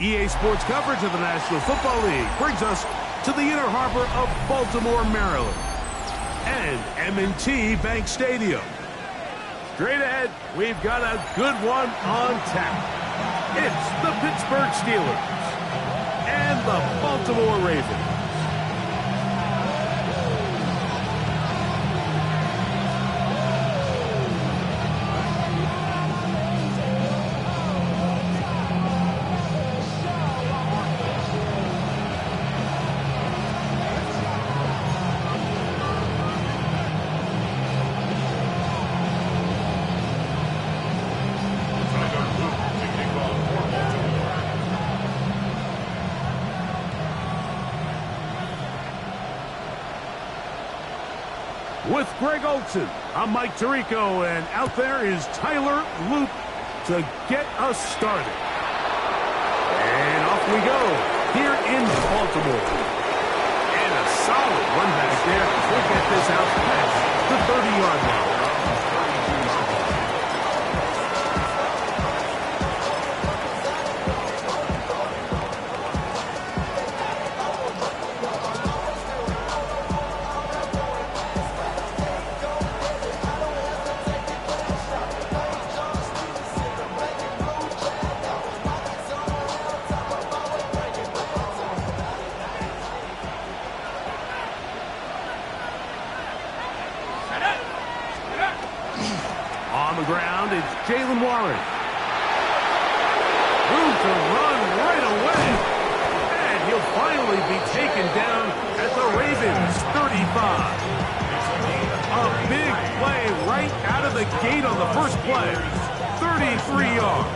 EA Sports coverage of the National Football League brings us to the inner harbor of Baltimore, Maryland, and M&T Bank Stadium. Straight ahead, we've got a good one on tap. It's the Pittsburgh Steelers and the Baltimore Ravens. With Greg Olson, I'm Mike Tirico, and out there is Tyler Loop to get us started. And off we go here in Baltimore. And a solid run back there. We'll get this out past the 30-yard line. On the ground, it's Jalen Warren. Room to run right away. And he'll finally be taken down at the Ravens 35. A big play right out of the gate on the first play. 33 yards.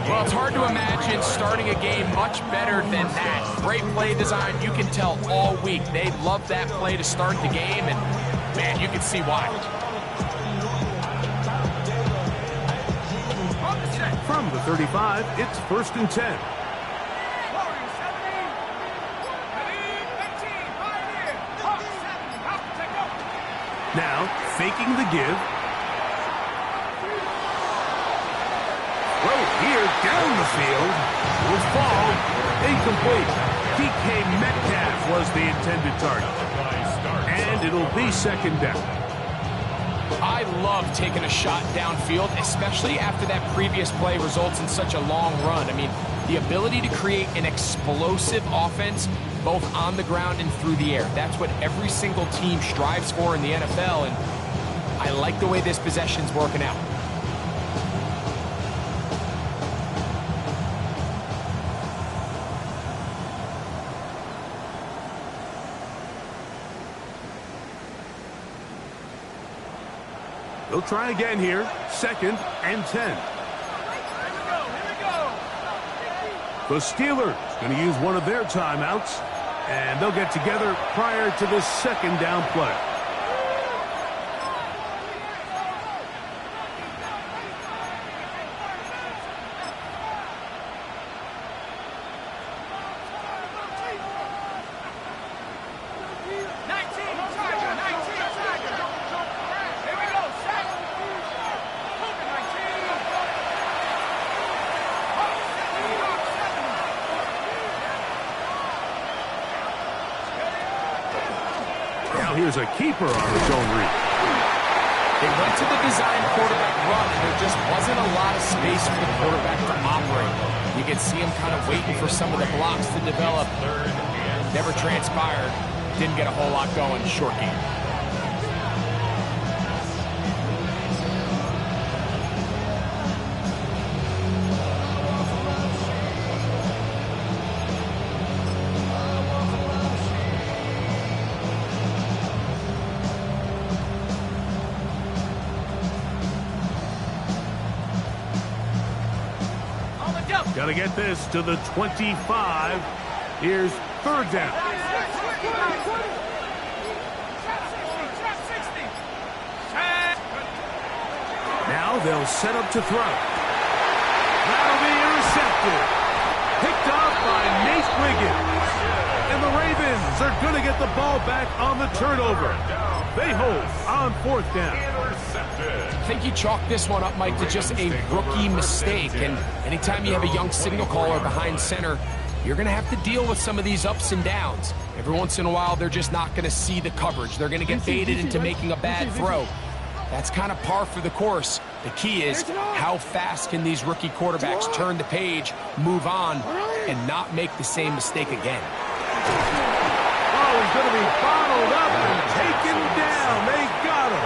Well, it's hard to imagine starting a game much better than that. Great play design. You can tell all week they love that play to start the game, and, man, you can see why. From the 35, it's 1st and 10. Now, faking the give. Throw here down the field. Will fall. Incomplete. DK Metcalf was the intended target. And it'll be 2nd down. I love taking a shot downfield, especially after that previous play results in such a long run. I mean, the ability to create an explosive offense, both on the ground and through the air. That's what every single team strives for in the NFL, and I like the way this possession's working out. They'll try again here. 2nd and 10. The Steelers going to use one of their timeouts, and they'll get together prior to the 2nd down play. Here's a keeper on his own read. They went to the design quarterback run, and there just wasn't a lot of space for the quarterback to operate. You can see him kind of waiting for some of the blocks to develop. Never transpired. Didn't get a whole lot going. Short game. Got to get this to the 25. Here's 3rd down. Now they'll set up to throw. That'll be intercepted. Picked off by Nate Wiggins. And the Ravens are going to get the ball back on the turnover. They hold on 4th down. I think you chalk this one up, Mike, to just a rookie mistake. And anytime you have a young signal caller behind center, you're going to have to deal with some of these ups and downs. Every once in a while, they're just not going to see the coverage. They're going to get baited into making a bad throw. That's kind of par for the course. The key is how fast can these rookie quarterbacks turn the page, move on, and not make the same mistake again. Oh, he's going to be bottled up and taken down. They got him.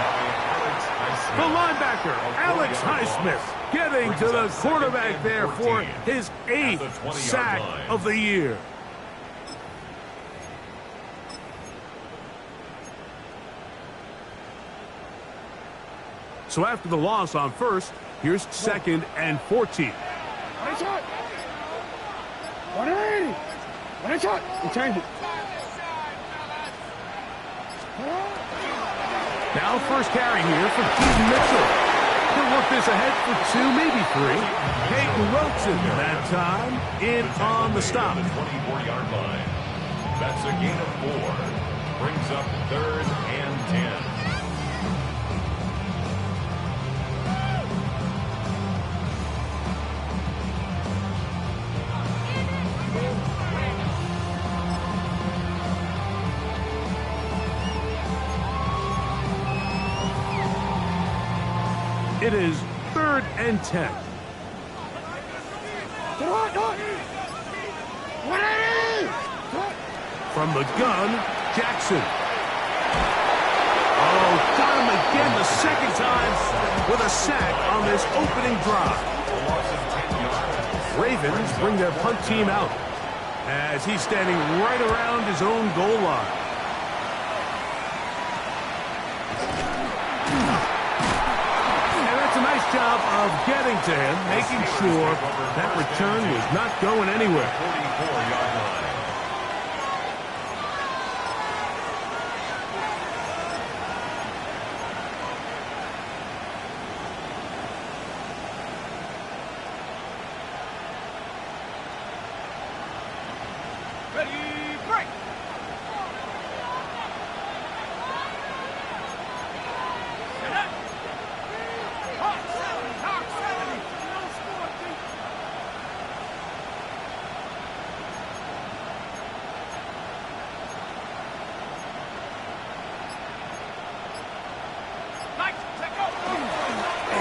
The linebacker, Alex Highsmith, getting to the quarterback there for his 8th sack of the year. So after the loss on first, here's 2nd and 14. Now first carry here for Keaton Mitchell. He'll work this ahead for 2, maybe 3. Peyton Wilson that time in on the stop. 24-yard line. That's a gain of 4. Brings up 3rd and 10. It is 3rd and 10. From the gun, Jackson. Oh, got him again the 2nd time with a sack on this opening drive. Ravens bring their punt team out as he's standing right around his own goal line. Job of getting to him, making sure that return was not going anywhere. 44-yard line.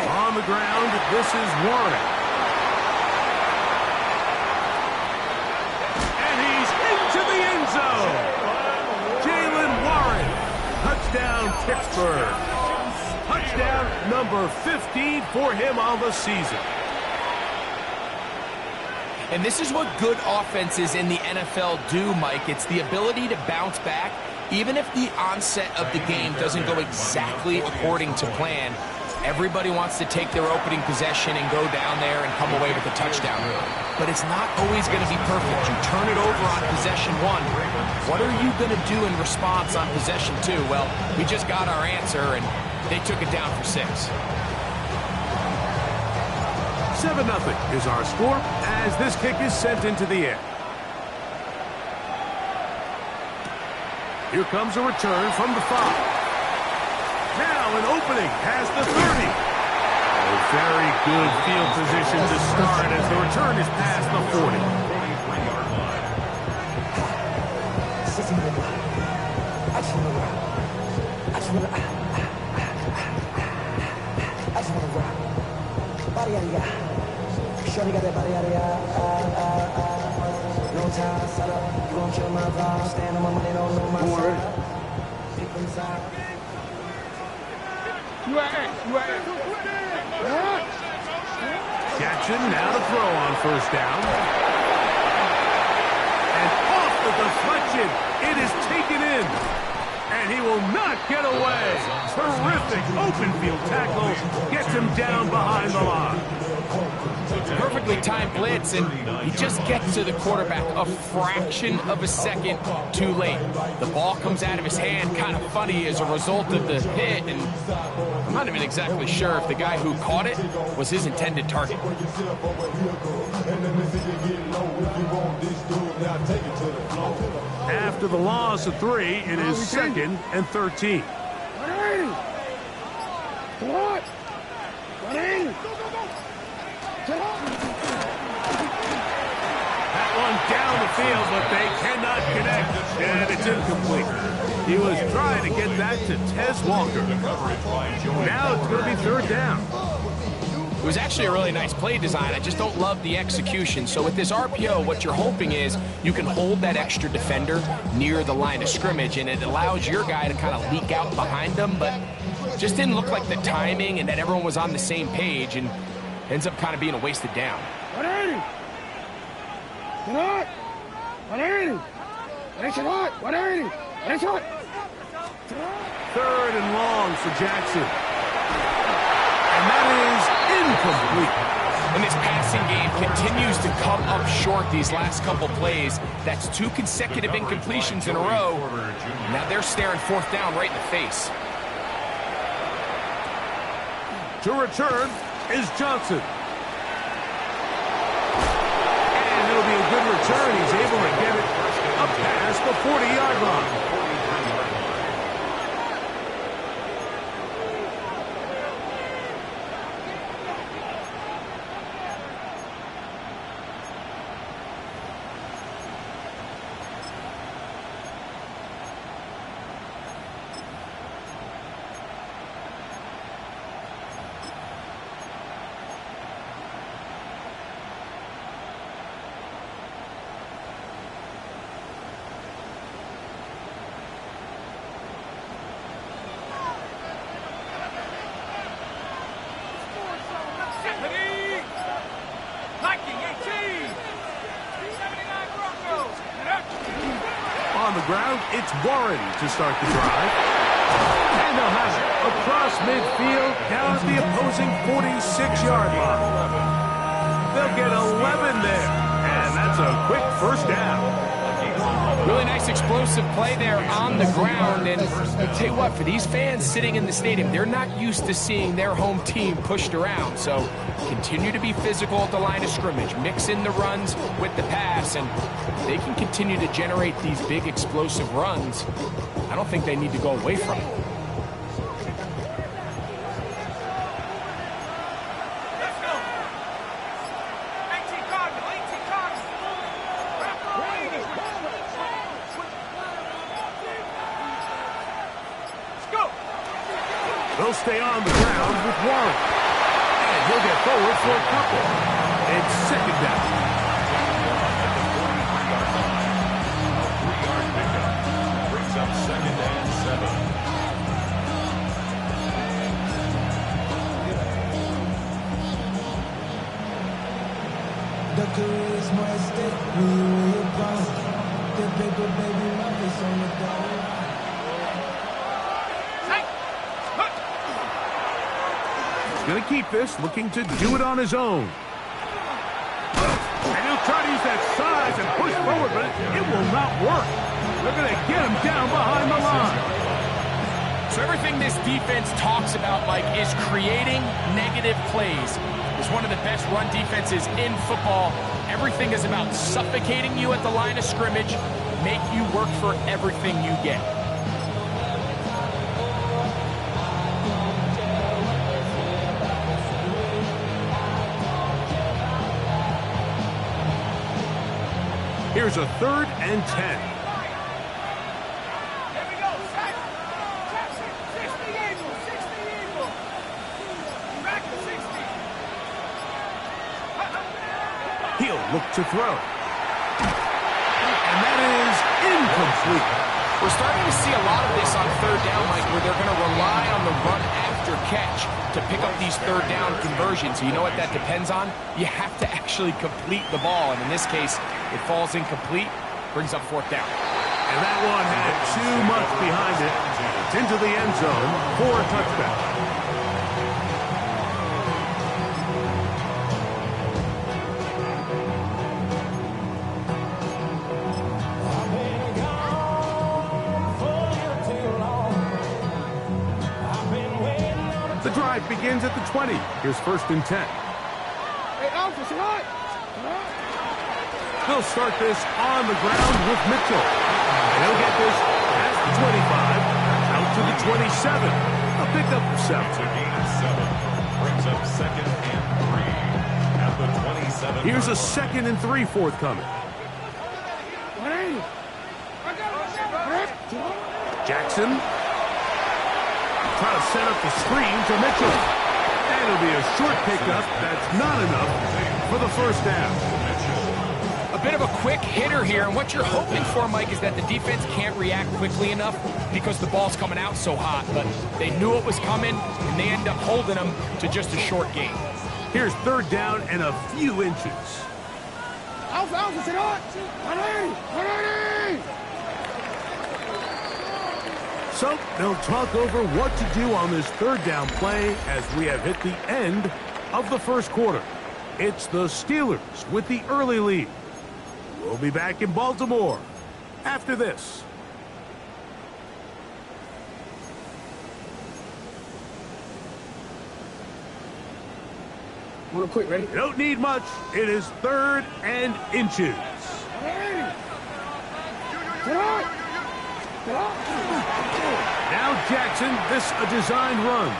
On the ground, this is Warren. And he's into the end zone. Jalen Warren. Touchdown, Pittsburgh. Touchdown number 15 for him on the season. And this is what good offenses in the NFL do, Mike. It's the ability to bounce back, even if the onset of the game doesn't go exactly according to plan. Everybody wants to take their opening possession and go down there and come away with a touchdown. But it's not always going to be perfect. You turn it over on possession 1. What are you going to do in response on possession 2? Well, we just got our answer, and they took it down for 6. 7-0 is our score as this kick is sent into the air. Here comes a return from the 5. Now an opening has the 30. A very good field position to start as the return is past the 40. 43-yard line. Jackson now to throw on first down. And off the deflection, it is taken in. And he will not get away. Terrific open field tackle gets him down behind the line. Perfectly timed blitz, and he just gets to the quarterback a fraction of a second too late. The ball comes out of his hand kind of funny as a result of the hit, and I'm not even exactly sure if the guy who caught it was his intended target. After the loss of 3, it is 2nd and 13. That one down the field, but they cannot connect, and it's incomplete. He was trying to get that to Tez Walker. Now it's going to be third down. It was actually a really nice play design. I just don't love the execution. So with this RPO, what you're hoping is you can hold that extra defender near the line of scrimmage, and it allows your guy to kind of leak out behind them, but just didn't look like the timing and that everyone was on the same page, and ends up kind of being a wasted down. 180. 180. Third and long for Jackson. And that is incomplete. And this passing game continues to come up short these last couple plays. That's 2 consecutive incompletions in a row. Now they're staring fourth down right in the face. To return is Johnson. And it'll be a good return. He's able to get it up past the 40-yard line. On the ground, it's Warren to start the drive. And they'll have it across midfield down at the opposing 46-yard line. They'll get 11 there, and that's a quick first down. Really nice explosive play there on the ground, and I'll tell you what, for these fans sitting in the stadium, they're not used to seeing their home team pushed around, so continue to be physical at the line of scrimmage, mix in the runs with the pass, and they can continue to generate these big explosive runs. I don't think they need to go away from it. They'll stay on the ground with Warren. And he'll get forward for a couple. It's second down. At the 43-yard line, a 3-yard pickup brings up second and 7. The career's more at stake when you in your prime. The paper, baby, my face on the dollar. Going to keep this, looking to do it on his own. And he'll try to use that size and push forward, but it will not work. They're going to get him down behind the line. So everything this defense talks about, Mike, is creating negative plays. It's one of the best run defenses in football. Everything is about suffocating you at the line of scrimmage, make you work for everything you get. Here's a 3rd and 10. Here we go. 60 Eagles. 60 Eagles. Back to 60. He'll look to throw. And that is incomplete. We're starting to see a lot of this on third down, Mike, where they're going to rely on the run after catch to pick up these third down conversions. You know what that depends on? You have to actually complete the ball, and in this case, it falls incomplete, brings up fourth down. And that one had too much behind it. It's into the end zone for a touchdown. The drive begins at the 20. Here's 1st and 10. Hey, Alpha, what? They'll start this on the ground with Mitchell. And he'll get this past the 25, out to to the 27. A pickup of 7. It's a gain of 7. Brings up 2nd and 3 at the 27. Here's a 2nd and 3 forthcoming. Jackson. Try to set up the screen to Mitchell. And it'll be a short pickup. That's not enough for the first down. A bit of a quick hitter here, and what you're hoping for, Mike, is that the defense can't react quickly enough because the ball's coming out so hot, but they knew it was coming, and they end up holding them to just a short gain. Here's 3rd down and a few inches. Alpha, senor! 180! So they'll talk over what to do on this 3rd down play as we have hit the end of the first quarter. It's the Steelers with the early lead. We'll be back in Baltimore after this. Wanna quit, ready? You don't need much. It is 3rd and inches. 180! Senor! Now Jackson, this a designed run.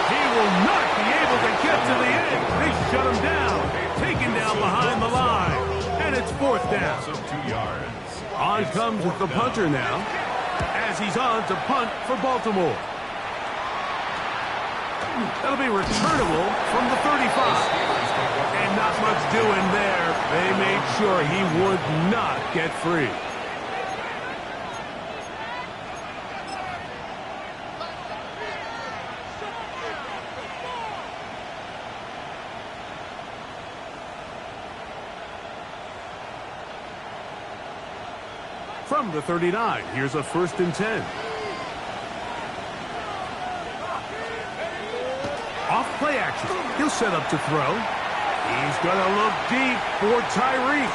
He will not be able to get to the end. They shut him down. Taken down behind the line. And it's 4th down. So 2 yards. On comes the punter now, as he's on to punt for Baltimore. That'll be returnable from the 35. And not much doing there. They made sure he would not get free. From the 39, here's a 1st and 10. Off play action. He'll set up to throw. He's going to look deep for Tyreek.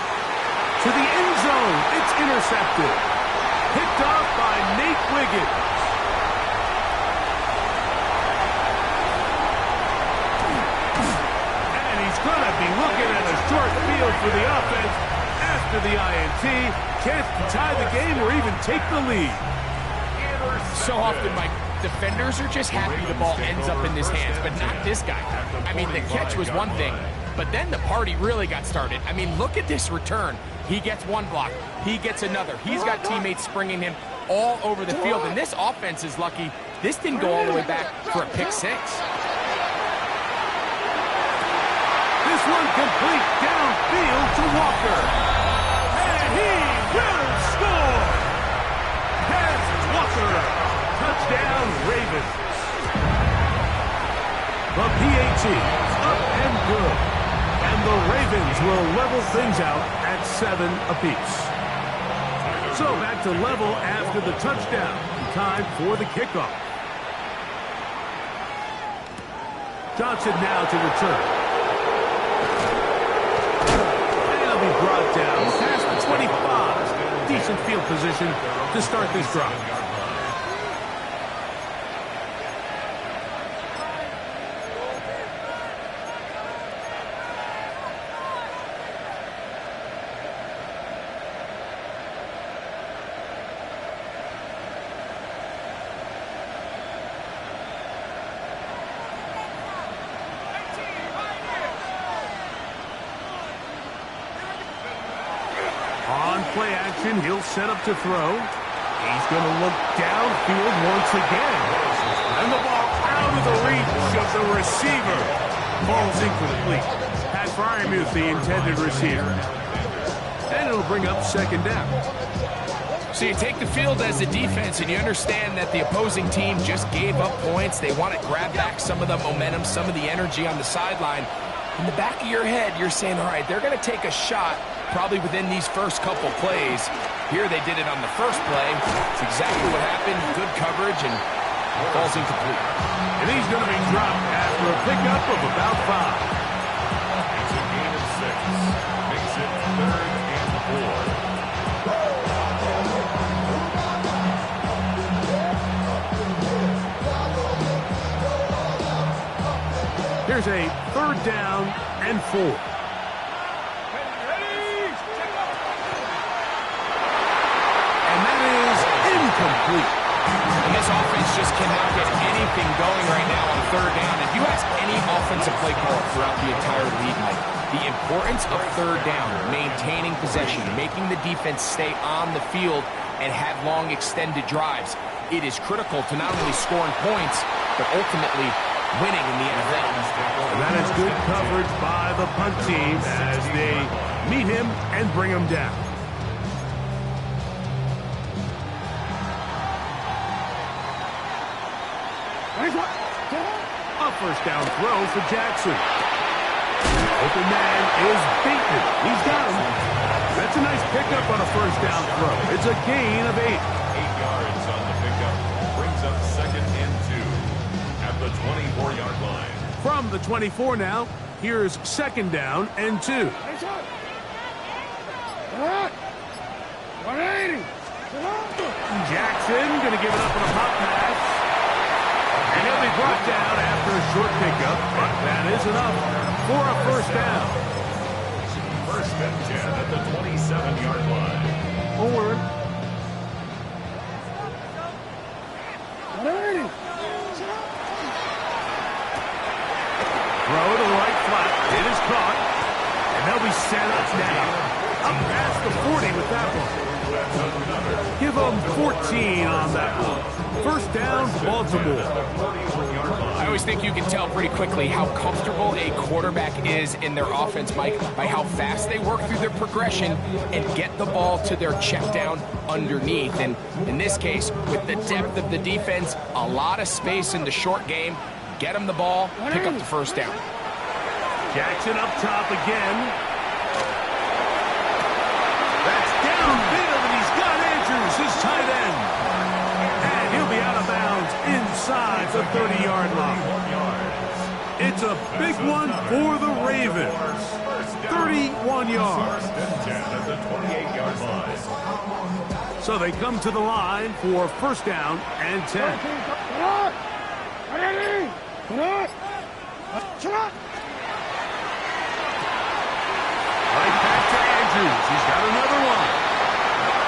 To the end zone. It's intercepted. Picked off by Nate Wiggins. And he's going to be looking at a short field for the offense after the INT. Chance to tie the game or even take the lead. So often, Mike, defenders are just happy the ball ends up in his hands, but not this guy. I mean, the catch was one thing, but then the party really got started. I mean, look at this return. He gets one block. He gets another. He's got teammates springing him all over the field, and this offense is lucky. This didn't go all the way back for a pick 6. This one complete downfield to Walker. And he will score. Pass Walker. Touchdown Ravens. The PAT up and good. And the Ravens will level things out at 7 apiece. So back to level after the touchdown. Time for the kickoff. Johnson now to return. And he'll be brought down past the 25. Decent field position to start this drive. On play action, he'll set up to throw. He's going to look downfield once again. And the ball out of the reach of the receiver. Ball's incomplete. Pat Fryermuth, the intended receiver. And it'll bring up 2nd down. So you take the field as a defense, and you understand that the opposing team just gave up points. They want to grab back some of the momentum, some of the energy on the sideline. In the back of your head, you're saying, all right, they're going to take a shot probably within these first couple plays. Here they did it on the first play. It's exactly what happened. Good coverage, and falls incomplete. And he's going to be dropped after a pickup of about 5. It's a gain of 6. Makes it 3rd and 4. Here's a 3rd down and 4. And this get anything going right now on third down. If you ask any offensive play caller throughout the entire league, Mike, the importance of third down, maintaining possession, making the defense stay on the field and have long extended drives, it is critical to not only scoring points, but ultimately winning in the NFL. And that is good coverage by the punt team as they meet him and bring him down. A first down throw for Jackson. Open man is beaten. He's got him. That's a nice pickup on a first down throw. It's a gain of 8. 8 yards on the pickup. Brings up 2nd and 2 at the 24-yard line. From the 24 now, here's 2nd down and 2. 180. Jackson going to give it up on a pop pass. And he'll be brought down after a short pickup. But that is enough for a first down. 1st and 10 at the 27-yard line. Forward. 180. Throw to the right flat. It is caught. And they'll be set up now. Up past the 40 with that one. Give them 14 on that one. First down, Baltimore. I always think you can tell pretty quickly how comfortable a quarterback is in their offense, Mike, by how fast they work through their progression and get the ball to their check down underneath. And in this case, with the depth of the defense, a lot of space in the short game, get them the ball, pick up the first down. Jackson up top again. That's downfield, and he's got Andrews, his tight end. And he'll be out of bounds inside the 30-yard line. It's a big one for the Ravens. 31 yards. At the 28-yard line. So they come to the line for first down and 10. Right back to Andrews. He's got another one.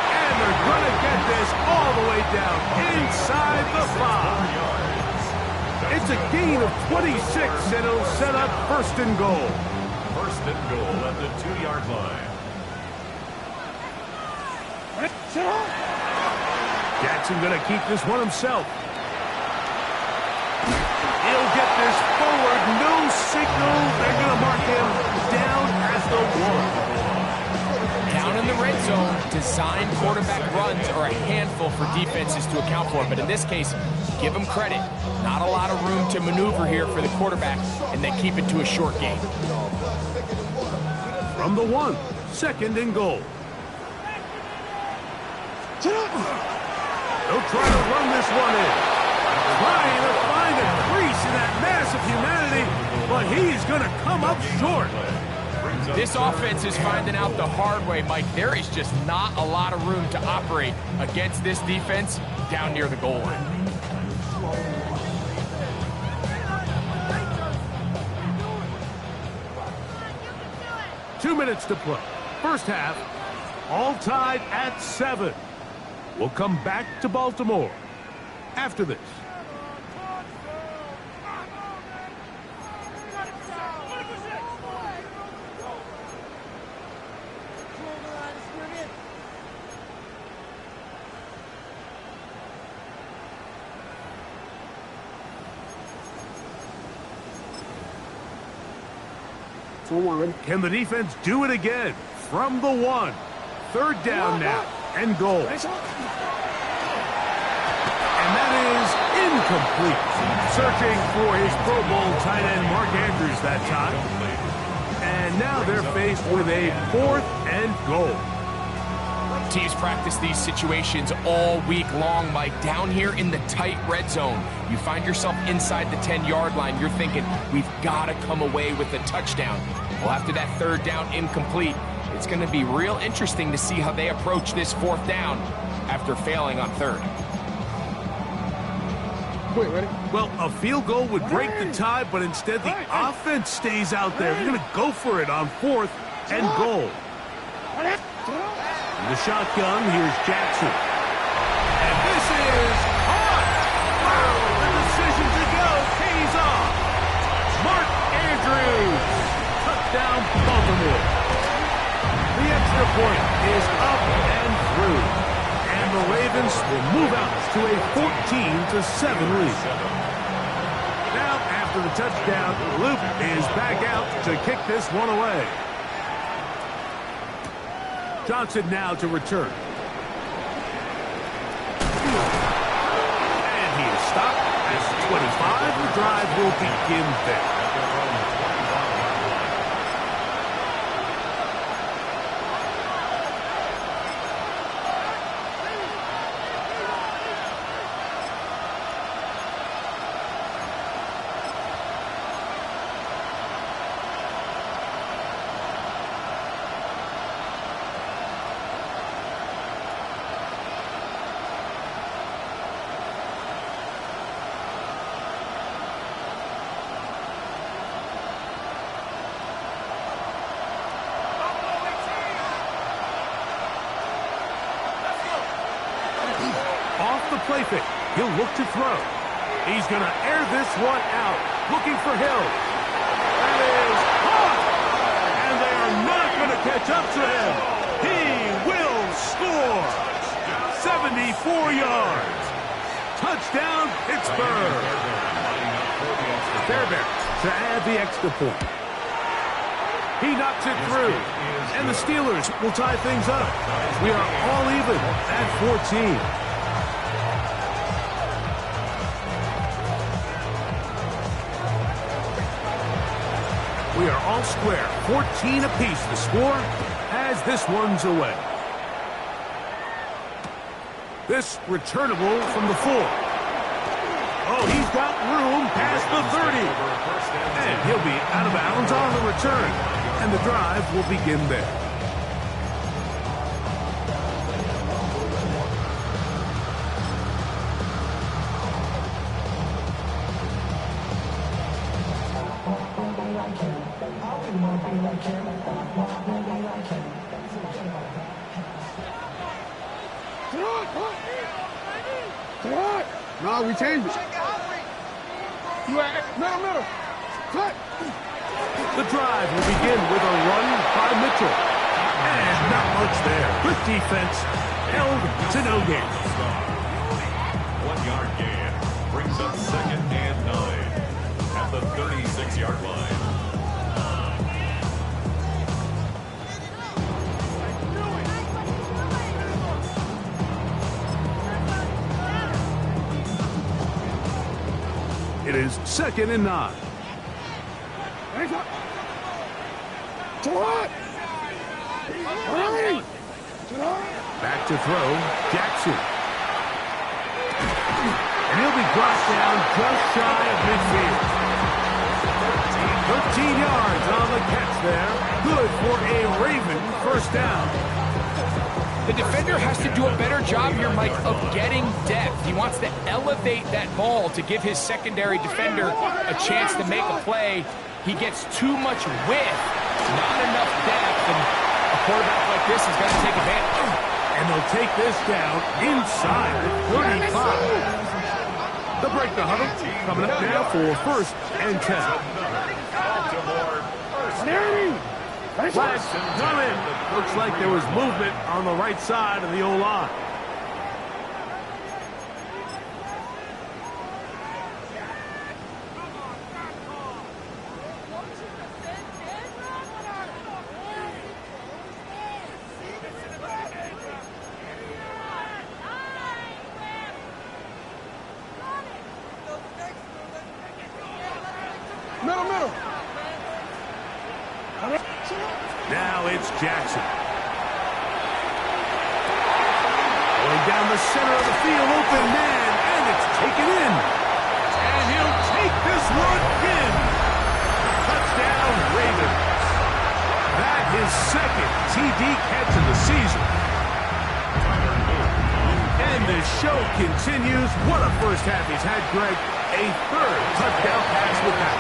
And they're going to get this all the way down inside the 5. It's a gain of 26, and it'll set up 1st and goal. 1st and goal at the 2-yard line. Jackson going to keep this one himself. He'll get this forward. No signal. They're going to mark him down at the 1. Down in the red zone, design quarterback runs are a handful for defenses to account for. But in this case, give them credit. Not a lot of room to maneuver here for the quarterback, and they keep it to a short game. From the 1, 2nd and goal. They'll try to run this one in. Trying to find a crease in that mass of humanity, but he's going to come up short. This offense is finding out the hard way, Mike. There is just not a lot of room to operate against this defense down near the goal line. Two minutes to play. First half, all tied at 7. We'll come back to Baltimore after this. Can the defense do it again? From the 1. 3rd down now and goal. And that is incomplete. Searching for his Pro Bowl tight end Mark Andrews that time. And now they're faced with a 4th and goal. Teams practice these situations all week long, Mike. Down here in the tight red zone, you find yourself inside the 10-yard line. You're thinking, we've got to come away with a touchdown. Well, after that 3rd down incomplete, it's going to be real interesting to see how they approach this 4th down after failing on 3rd. Wait, ready? Well, a field goal would break the tie, but instead the offense stays out there. They're going to go for it on 4th and goal. In the shotgun, here's Jackson. And this is caught! Wow, the to a 14-7 lead. Now, after the touchdown, Luke is back out to kick this one away. Johnson now to return. And he is stopped at the 25. The drive will begin there. Play fake. He'll look to throw. He's going to air this one out. Looking for Hill. That is caught. And they are not going to catch up to him. He will score. 74 yards. Touchdown, Pittsburgh. Fairbairn to add the extra point. He knocks it through. And the Steelers will tie things up. We are all even at 14. We are all square. 14 apiece to score as this one's away. This returnable from the 4. Oh, he's got room past the 30. And he'll be out of bounds on the return. And the drive will begin there. No, we changed it. You at middle. Cut. The drive will begin with a run by Mitchell. And not much there. Good defense. Held to no gain. 1 yard gain. Brings up 2nd and 9 at the 36-yard line. It is 2nd and 9. Back to throw, Jackson. And he'll be brought down just shy of midfield. 13 yards on the catch there. Good for a Raven first down. The defender has to do a better job here, Mike, of getting depth. He wants to elevate that ball to give his secondary defender a chance to make a play. He gets too much width, not enough depth, and a quarterback like this is going to take advantage. And they'll take this down inside the 35. They'll break the huddle. Coming up now for 1st and 10. Flags coming. Looks like there was movement on the right side of the O-line. Middle. Now it's Jackson. Going down the center of the field, open man, and it's taken in. And he'll take this one in. Touchdown, Ravens. That is 2nd TD catch of the season. And the show continues. What a first half he's had, Greg. A 3rd touchdown pass with that.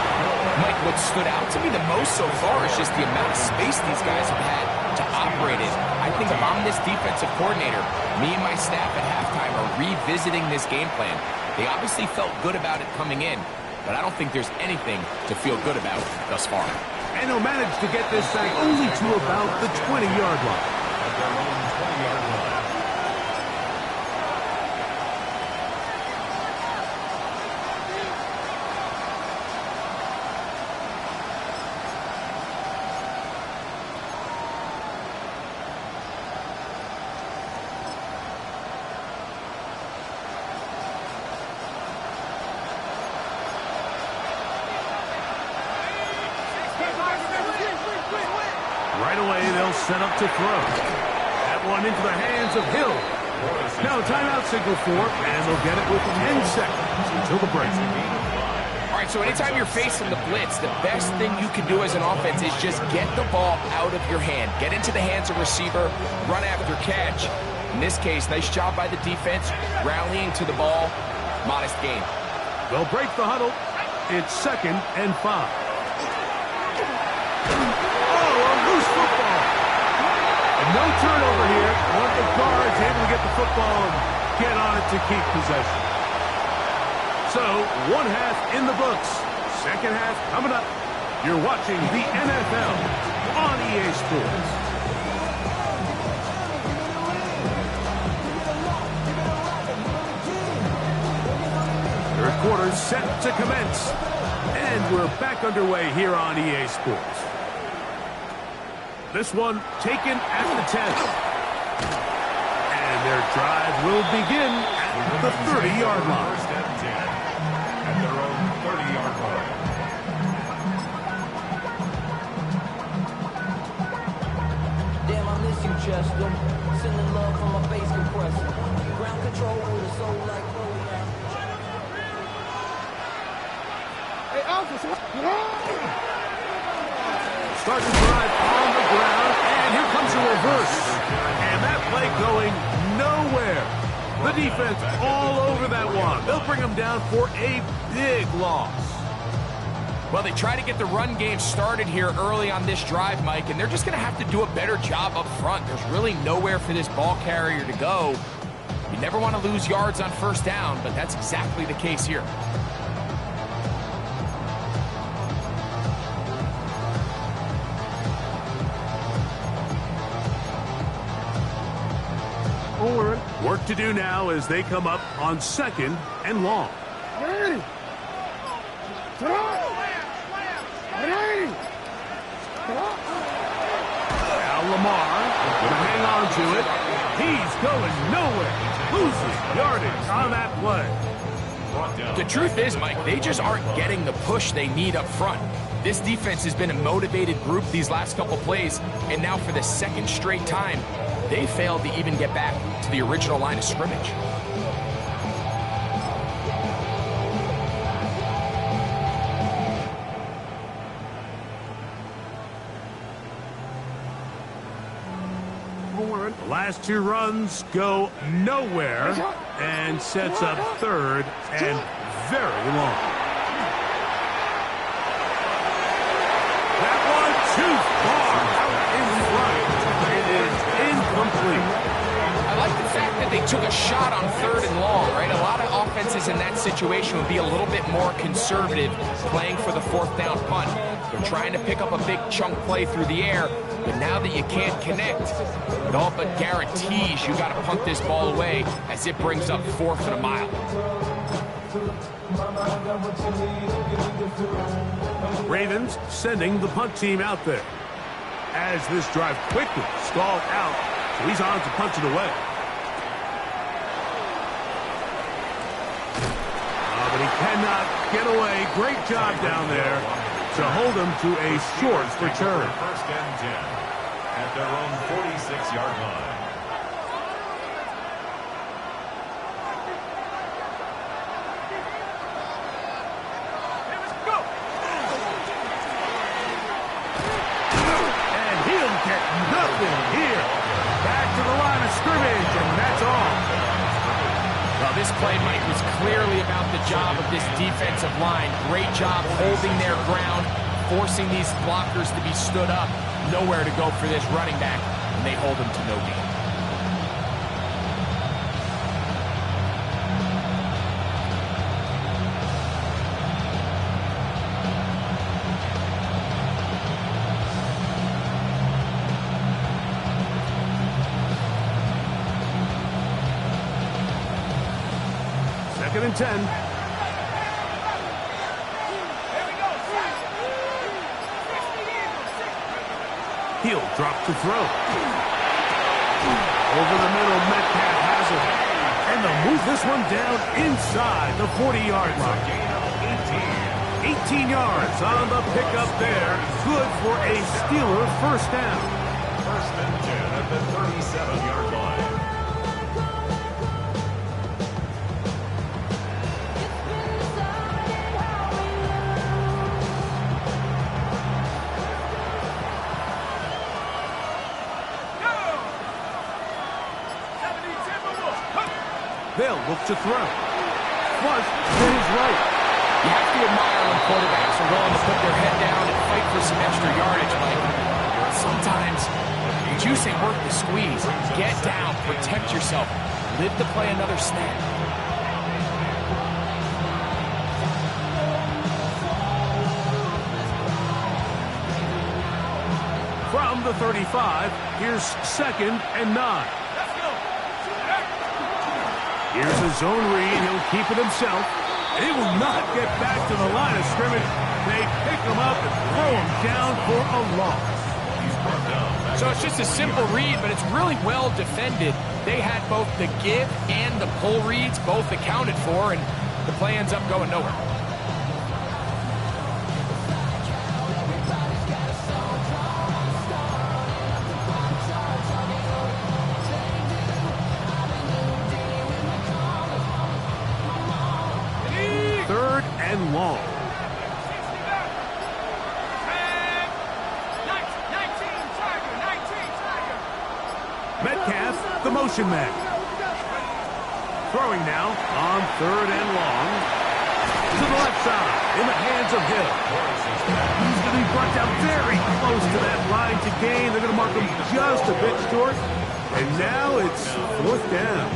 Mike, what stood out to me the most so far is just the amount of space these guys have had to operate in. I think if I'm this defensive coordinator, me and my staff at halftime are revisiting this game plan. They obviously felt good about it coming in, but I don't think there's anything to feel good about thus far. And he'll manage to get this back only to about the 20-yard line. Right away, they'll set up to throw. That one into the hands of Hill. Now timeout signal for, and they'll get it with 10 seconds until the break. All right, so anytime you're facing the blitz, the best thing you can do as an offense is just get the ball out of your hand. Get into the hands of receiver, run after catch. In this case, nice job by the defense, rallying to the ball. Modest gain. They'll break the huddle. It's 2nd and 5. Oh, a loose football. And no turnover here. One of the guards able to get the football and get on it to keep possession. So, one half in the books. Second half coming up. You're watching the NFL on EA Sports. Third quarter set to commence. And we're back underway here on EA Sports. This one taken at the 10. And their drive will begin at the 30-yard line. First and 10 at their own 30-yard line. Damn, I miss you, Chester. Sending love from my bass compressor. Ground control with a soul like Chloe. Hey, Alpha, Start to drive on the ground, and here comes a reverse. And that play going nowhere. The defense all over that one. They'll bring them down for a big loss. Well, they try to get the run game started here early on this drive, Mike, and they're just going to have to do a better job up front. There's really nowhere for this ball carrier to go. You never want to lose yards on first down, but that's exactly the case here. Work to do now as they come up on 2nd and long. Ready. Ready. Now Lamar gonna hang on to it. He's going nowhere. Loses yardage on that play. The truth is, Mike, they just aren't getting the push they need up front. This defense has been a motivated group these last couple plays, and now for the 2nd straight time, they failed to even get back to the original line of scrimmage. The last 2 runs go nowhere and sets up 3rd and very long. That one too far out in front. It is incomplete. I like the fact that they took a shot on 3rd and long, right? A lot of offenses in that situation would be a little bit more conservative playing for the 4th down punt. They're trying to pick up a big chunk play through the air, but now that you can't connect, it all but guarantees you got to punt this ball away as it brings up 4th and a mile. Ravens sending the punt team out there. As this drive quickly stalled out, so he's on to punch it away. But he cannot get away. Great job down there to hold him to a short return. First and 10 at their own 46-yard line. And he'll get nothing here. Back to the line of scrimmage, and that's all. Well, this play, Mike, was clearly about the job of this defensive line. Great job holding their ground, forcing these blockers to be stood up. Nowhere to go for this running back, and they hold him to no gain. Second and 10. He'll drop to throw. Over the middle, Metcalf has it. And they'll move this one down inside the 40-yard line. 18 yards on the pickup there. Good for a Steeler first down. First and 10 at the 37-yard line. They'll look to throw. Flush to his right. You have to admire when quarterbacks are willing to put their head down and fight for some extra yardage, Mike. Sometimes you choose to work the squeeze. Get down, protect yourself, live to play another snap. From the 35, here's 2nd and 9. Here's a zone read. He'll keep it himself. He will not get back to the line of scrimmage. They pick him up and throw him down for a loss. So it's just a simple read, but it's really well defended. They had both the give and the pull reads both accounted for, and the play ends up going nowhere. And long. Metcalf, the motion man. Throwing now on 3rd and long. To the left side, in the hands of Hill. He's going to be brought down very close to that line to gain. They're going to mark him just a bit short. And now it's 4th down.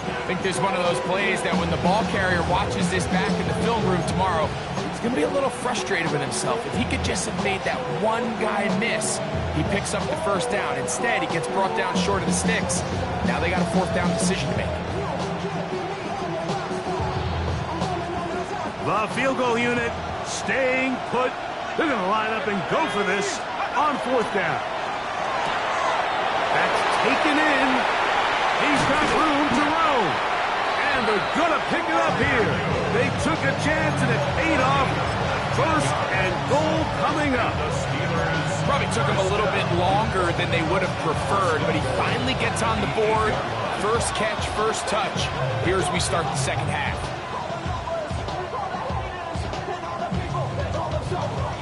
I think there's one of those plays that when the ball carrier watches this back in the film room tomorrow, he's going to be a little frustrated with himself. If he could just have made that one guy miss, he picks up the first down. Instead, he gets brought down short of the sticks. Now they got a 4th down decision to make. The field goal unit staying put. They're going to line up and go for this on 4th down. That's taken in. He's got room to roam. And they're going to pick it up here. They took a chance and it paid off. 1st and goal coming up. Probably took him a little bit longer than they would have preferred, but he finally gets on the board. First catch, first touch. Here as we start the second half.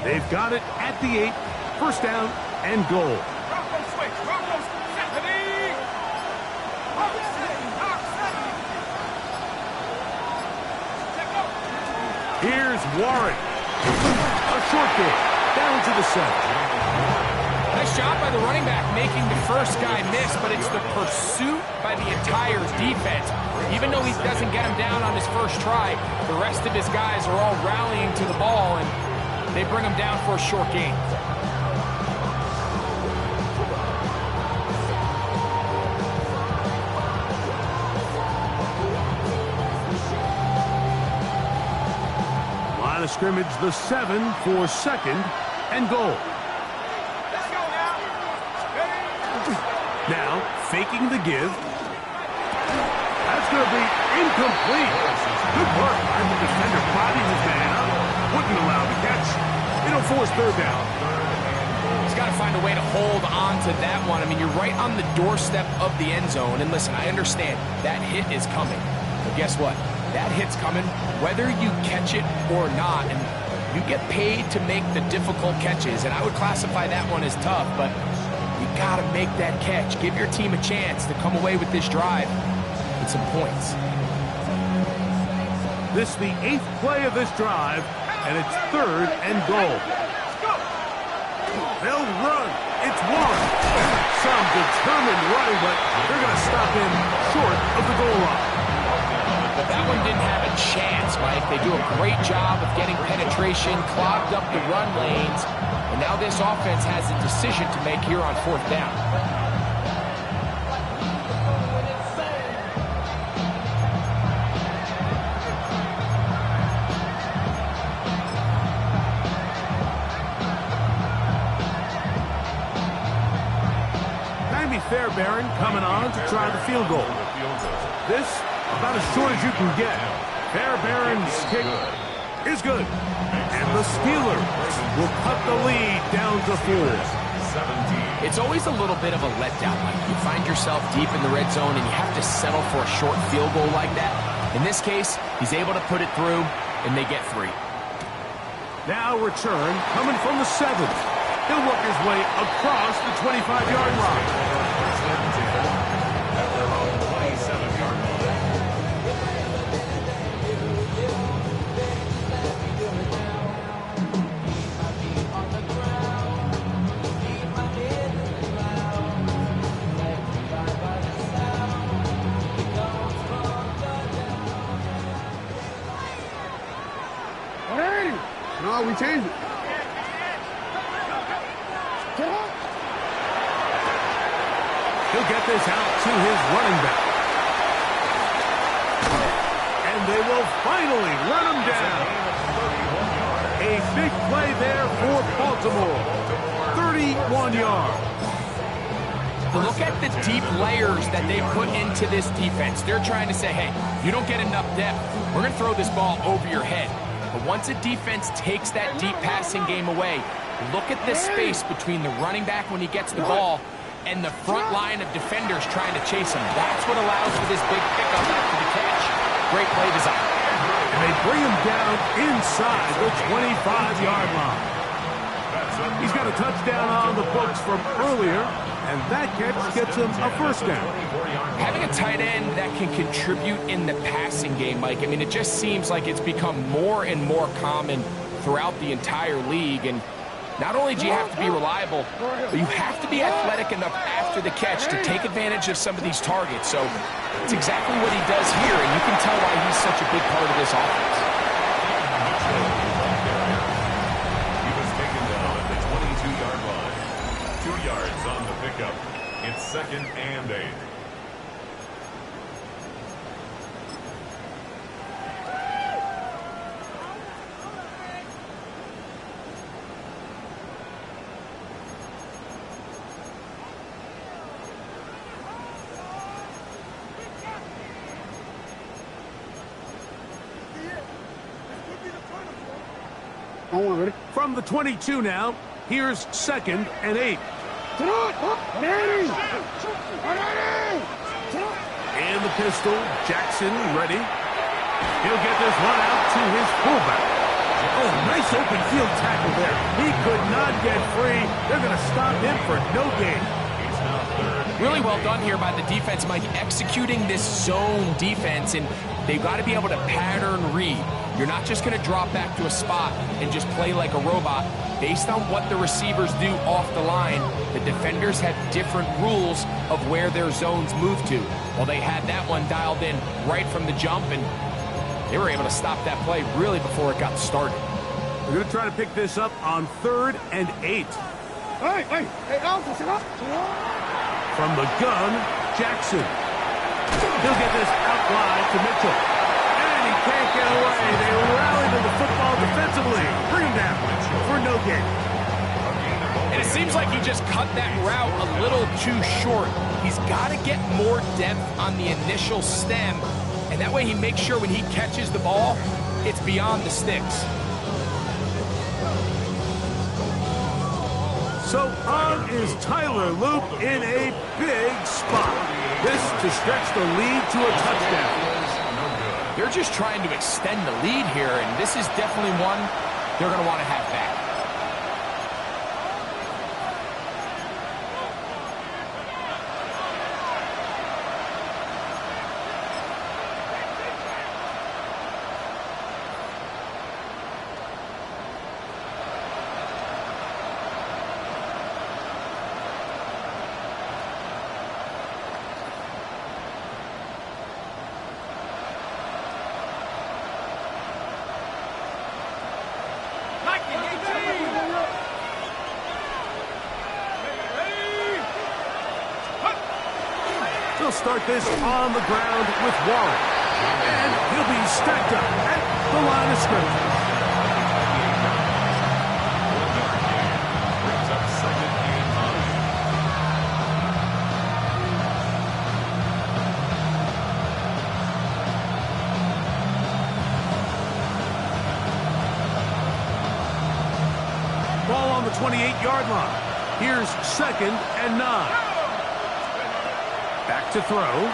They've got it at the 8. First down and goal. Here's Warren. A short game. Down to the 7. Nice job by the running back making the first guy miss, but it's the pursuit by the entire defense. Even though he doesn't get him down on his first try, the rest of his guys are all rallying to the ball, and they bring him down for a short gain. Line of scrimmage, the 7 for 2nd and goal. Let's go now. Now, faking the give. That's going to be incomplete. Good work by the defender. Body his man up. Wouldn't allow the catch. It'll force 3rd down. He's got to find a way to hold on to that one. I mean, you're right on the doorstep of the end zone. And listen, I understand that hit is coming. But guess what? That hit's coming whether you catch it or not. And you get paid to make the difficult catches. And I would classify that one as tough, but you got to make that catch. Give your team a chance to come away with this drive with some points. This is the 8th play of this drive, and it's 3rd and goal. They'll run. It's Warren. Some determined running, but they're going to stop him short of the goal line. But that one didn't have a chance, Mike. They do a great job of getting penetration, clogged up the run lanes, and now this offense has a decision to make here on 4th down. Fairbairn coming on to try the field goal. This about as short as you can get. Fairbairn's kick is good. And the Steelers will cut the lead down to 4. 17. It's always a little bit of a letdown. Like you find yourself deep in the red zone and you have to settle for a short field goal like that. In this case, he's able to put it through, and they get 3. Now return coming from the 7. He'll work his way across the 25-yard line. At their own 27-yard line. No, we changed it. He'll get this out to his running back. And they will finally run him down. A big play there for Baltimore. 31 yards. Look at the deep layers that they put into this defense. They're trying to say, hey, you don't get enough depth. We're going to throw this ball over your head. But once a defense takes that deep passing game away, look at the space between the running back when he gets the ball and the front line of defenders trying to chase him. That's what allows for this big pickup after the catch. Great play design. And they bring him down inside the 25-yard line. He's got a touchdown on the books from earlier, and that catch gets him a first down. Having a tight end that can contribute in the passing game, Mike, I mean, it just seems like it's become more and more common throughout the entire league. And not only do you have to be reliable, but you have to be athletic enough after the catch to take advantage of some of these targets. So it's exactly what he does here, and you can tell why he's such a big part of this offense. He was taken down at the 22-yard line. 2 yards on the pickup. It's 2nd and 8. From the 22 now, here's 2nd and 8. And the pistol, Jackson ready. He'll get this one out to his fullback. Oh, nice open field tackle there. He could not get free. They're going to stop him for no gain. Really well done here by the defense, Mike, executing this zone defense, and they've got to be able to pattern read. You're not just going to drop back to a spot and just play like a robot. Based on what the receivers do off the line, the defenders have different rules of where their zones move to. Well, they had that one dialed in right from the jump, and they were able to stop that play really before it got started. We're going to try to pick this up on 3rd and 8. From the gun, Jackson. He'll get this out wide to Mitchell. And he can't get away. They rally to the football defensively. Bring him down for no gain. And it seems like he just cut that route a little too short. He's got to get more depth on the initial stem, and that way he makes sure when he catches the ball, it's beyond the sticks. So on is Tyler Loop in a big spot. This to stretch the lead to a touchdown. They're just trying to extend the lead here, and this is definitely one they're going to want to have back. He'll start this on the ground with Warren. And he'll be stacked up at the line of scrimmage. Brings up 2nd and 9. 28-yard line. Here's 2nd and 9. Back to throw.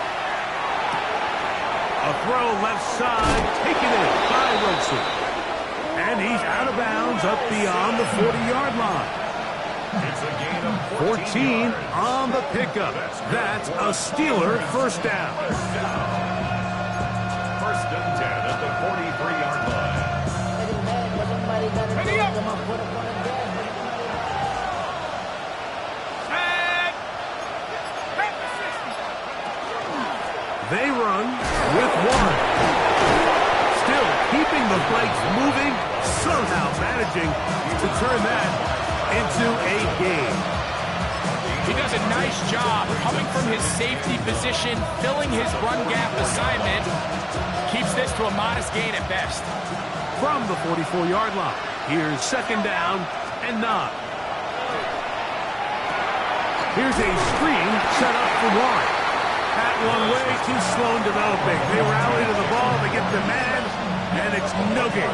A throw left side, taken in by Wilson. And he's out of bounds up beyond the 40-yard line. It's a gain of 14 on the pickup. That's a Steeler first down. First and 10 at the 43-yard line. Ready up. They run with 1. Still keeping the legs moving, somehow managing to turn that into a gain. He does a nice job coming from his safety position, filling his run gap assignment. Keeps this to a modest gain at best. From the 44-yard line, here's 2nd down and 9. Here's a screen set up for Warren. That one way too slow in developing. They rally to the ball, they get the man, and it's no gain.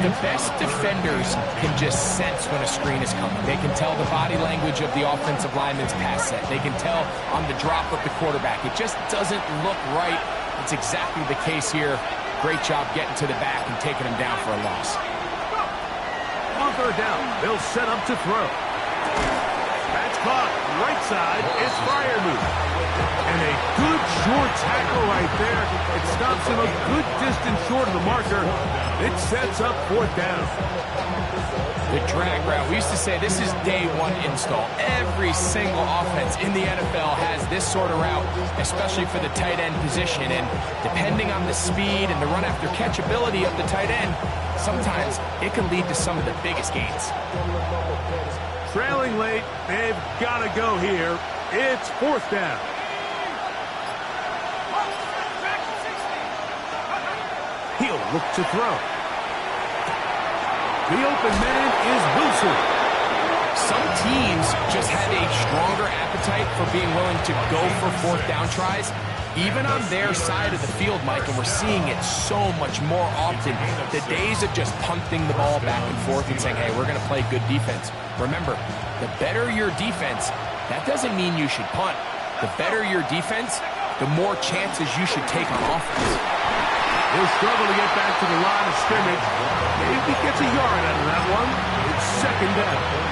The best defenders can just sense when a screen is coming. They can tell the body language of the offensive lineman's pass set. They can tell on the drop of the quarterback. It just doesn't look right. It's exactly the case here. Great job getting to the back and taking him down for a loss. On 3rd down, they'll set up to throw. That's caught. Right side is Freiermuth. And a good short tackle right there. It stops him a good distance short of the marker. It sets up 4th down. The drag route. We used to say this is day 1 install. Every single offense in the NFL has this sort of route, especially for the tight end position. And depending on the speed and the run after catch ability of the tight end, sometimes it can lead to some of the biggest gains. Trailing late, they've got to go here. It's 4th down. He'll look to throw. The open man is Wilson. Some teams just have a stronger appetite for being willing to go for 4th down tries, even on their side of the field, Mike, and we're seeing it so much more often. The days of just punting the ball back and forth and saying, hey, we're going to play good defense. Remember, the better your defense, that doesn't mean you should punt. The better your defense, the more chances you should take on offense. He'll struggle to get back to the line of scrimmage. Maybe gets a yard out of that one. It's 2nd down.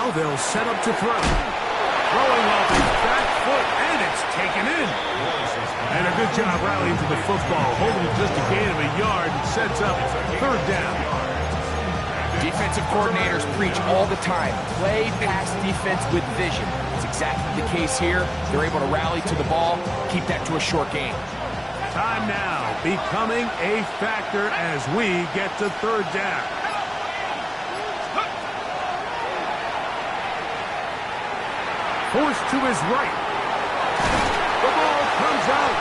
They'll set up to throw. Throwing off his back foot, and it's taken in. And a good job rallying to the football, holding it just a gain of a yard, and sets up 3rd down. Defensive coordinators preach all the time, play pass defense with vision. It's exactly the case here. They're able to rally to the ball, keep that to a short gain. Time now becoming a factor as we get to 3rd down. Forced to his right. The ball comes out.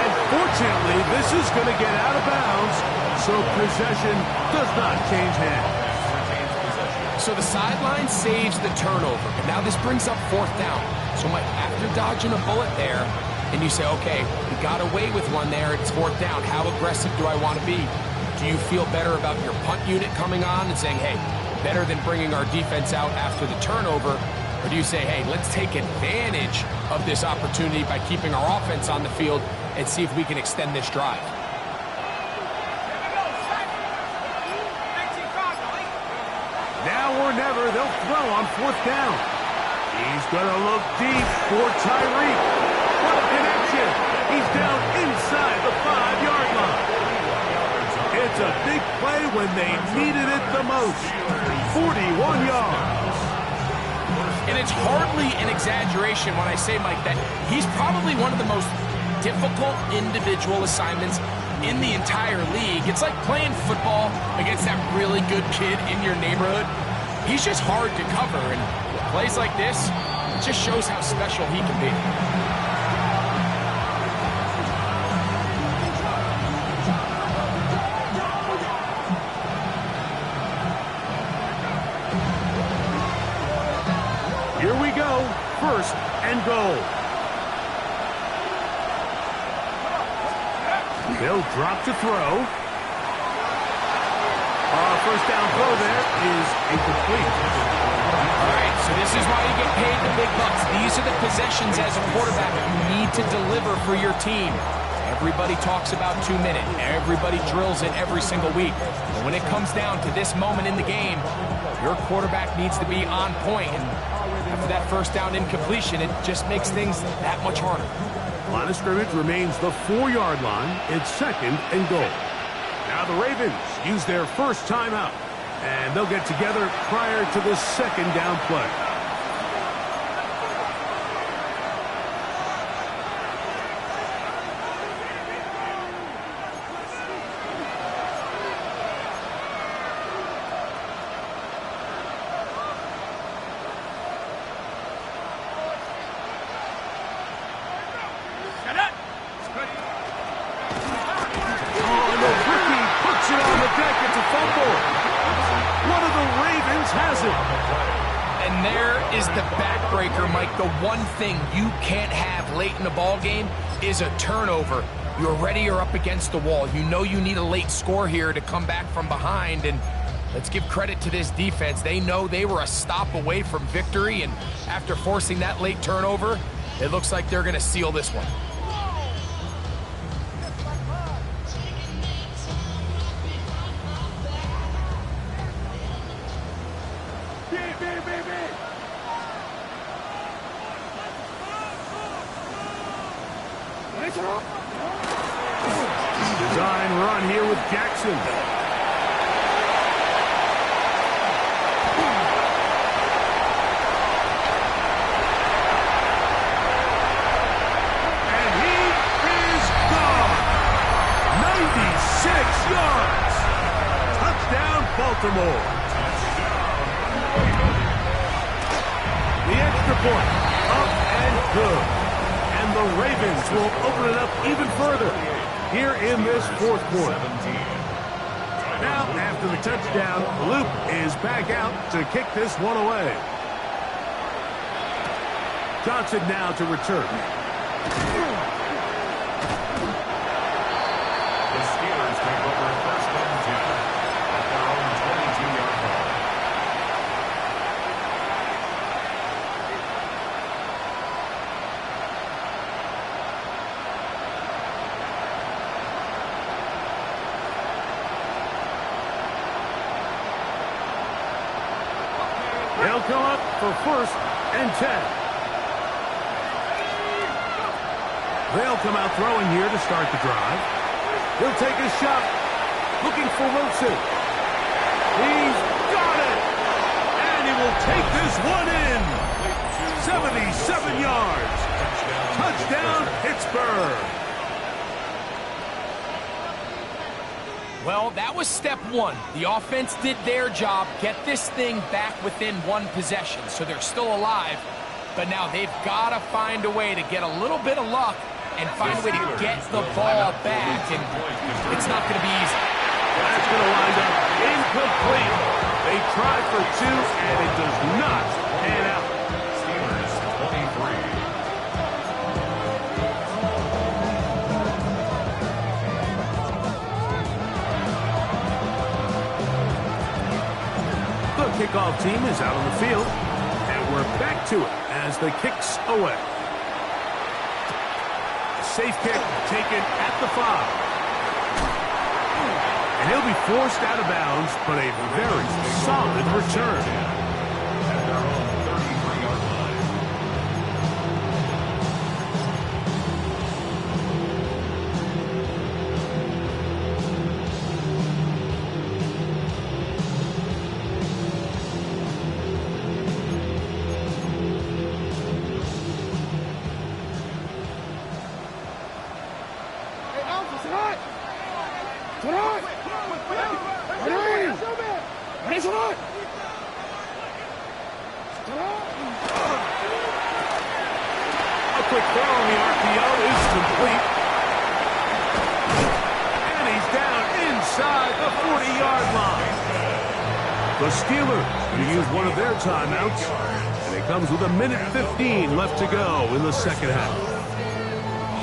And fortunately, this is going to get out of bounds, so possession does not change hands. So the sideline saves the turnover, but now this brings up 4th down. So Mike, after dodging a bullet there, and you say, okay, we got away with one there, it's 4th down. How aggressive do I want to be? Do you feel better about your punt unit coming on and saying, hey, better than bringing our defense out after the turnover? Or do you say, hey, let's take advantage of this opportunity by keeping our offense on the field and see if we can extend this drive? Now or never, they'll throw on 4th down. He's going to look deep for Tyreek. What a connection. He's down inside the 5-yard line. It's a big play when they needed it the most. 41 yards. And it's hardly an exaggeration when I say, Mike, that he's probably one of the most difficult individual assignments in the entire league. It's like playing football against that really good kid in your neighborhood. He's just hard to cover, and plays like this, it just shows how special he can be. first and goal. They'll drop to throw. First down throw there is incomplete. All right, so this is why you get paid the big bucks. These are the possessions as a quarterback you need to deliver for your team. Everybody talks about 2 minutes. Everybody drills it every single week. But when it comes down to this moment in the game, your quarterback needs to be on point. And after that first down incompletion, it just makes things that much harder. Line of scrimmage remains the 4-yard line. It's second and goal. Now the Ravens use their first timeout, and they'll get together prior to the second down play. And there is the backbreaker, Mike. The one thing you can't have late in the ball game is a turnover. You're ready or up against the wall. You know you need a late score here to come back from behind. And let's give credit to this defense. They know they were a stop away from victory. And after forcing that late turnover, it looks like they're going to seal this one. Design run here with Jackson. And he is gone. 96 yards. Touchdown, Baltimore. The extra point, up and good. And the Ravens will open it up even further here in this fourth quarter. Now, after the touchdown, Luke is back out to kick this one away. Johnson now to return. The Steelers take over first and 10 at their own 22-yard line. They'll come up for first and 10. They'll come out throwing here to start the drive. He'll take a shot. Looking for Wilson. He's got it. And he will take this one in. 77 yards. Touchdown, Pittsburgh. Well, that was step one. The offense did their job, get this thing back within one possession, so they're still alive. But now they've got to find a way to get a little bit of luck and find a way to get the ball back, and it's not going to be easy. That's going to wind up incomplete. They tried for two, and it does not pan out. Steelers 23. The kickoff team is out on the field, and we're back to it as the kick's away. Safe kick taken at the 5. And he'll be forced out of bounds, but a very solid return. At their own 33-yard line. A quick throw on the RPO is complete. And he's down inside the 40-yard line. The Steelers will use one of their timeouts, and It comes with 1:15 left to go in the second half.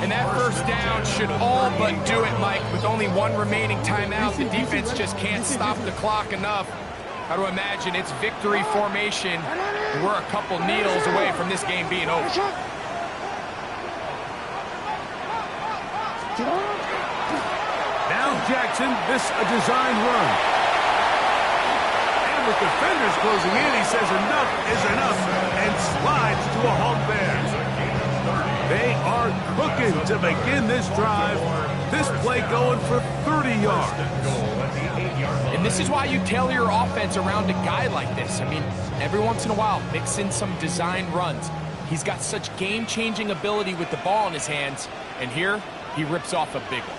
And that first down should all but do it, Mike. With only one remaining timeout, the defense just can't stop the clock enough. How to imagine it's victory formation, and we're a couple needles away from this game being over. Now Jackson, this a design run. And with defenders closing in, he says enough is enough and slides to a halt there. They are cooking to begin this drive. This play going for 30 yards. And this is why you tailor your offense around a guy like this. I mean, every once in a while, mix in some design runs. He's got such game-changing ability with the ball in his hands. And here, he rips off a big one.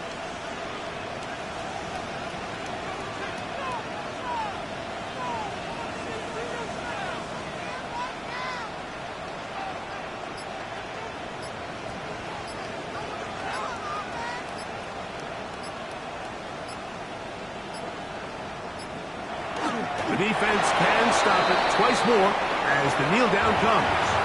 The defense can stop it twice more as the kneel down comes.